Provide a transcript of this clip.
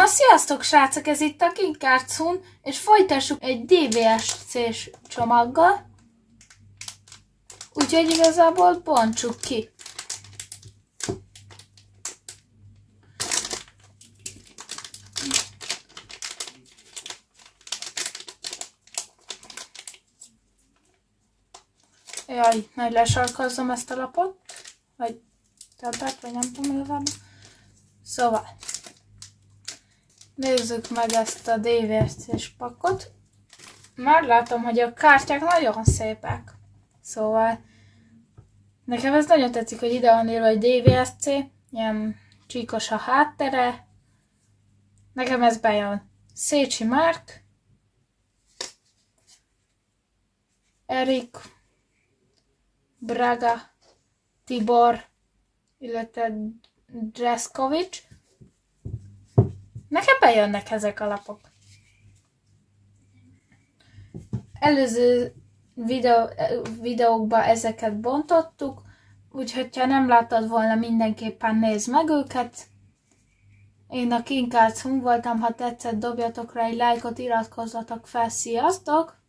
Na sziasztok srácok, ez itt a King Cartoon, és folytassuk egy DVSC-s csomaggal. Úgyhogy igazából bontsuk ki. Jaj, nagy lesarkazzom ezt a lapot. Vagy többet, vagy nem tudom, hogy van. Szóval. Nézzük meg ezt a DVSC-s pakot. Már látom, hogy a kártyák nagyon szépek. Szóval nekem ez nagyon tetszik, hogy ide van írva, hogy DVSC. Ilyen csíkos a háttere. Nekem ez bejön. Szécsi Márk. Erik. Braga. Tibor. Illetve Dreskovics. Nekem bejönnek ezek a lapok. Előző videókban ezeket bontottuk, úgyhogy ha nem láttad volna, mindenképpen nézd meg őket. Én a King Cartoon voltam, ha tetszett, dobjatok rá egy lájkot, iratkozzatok fel, sziasztok!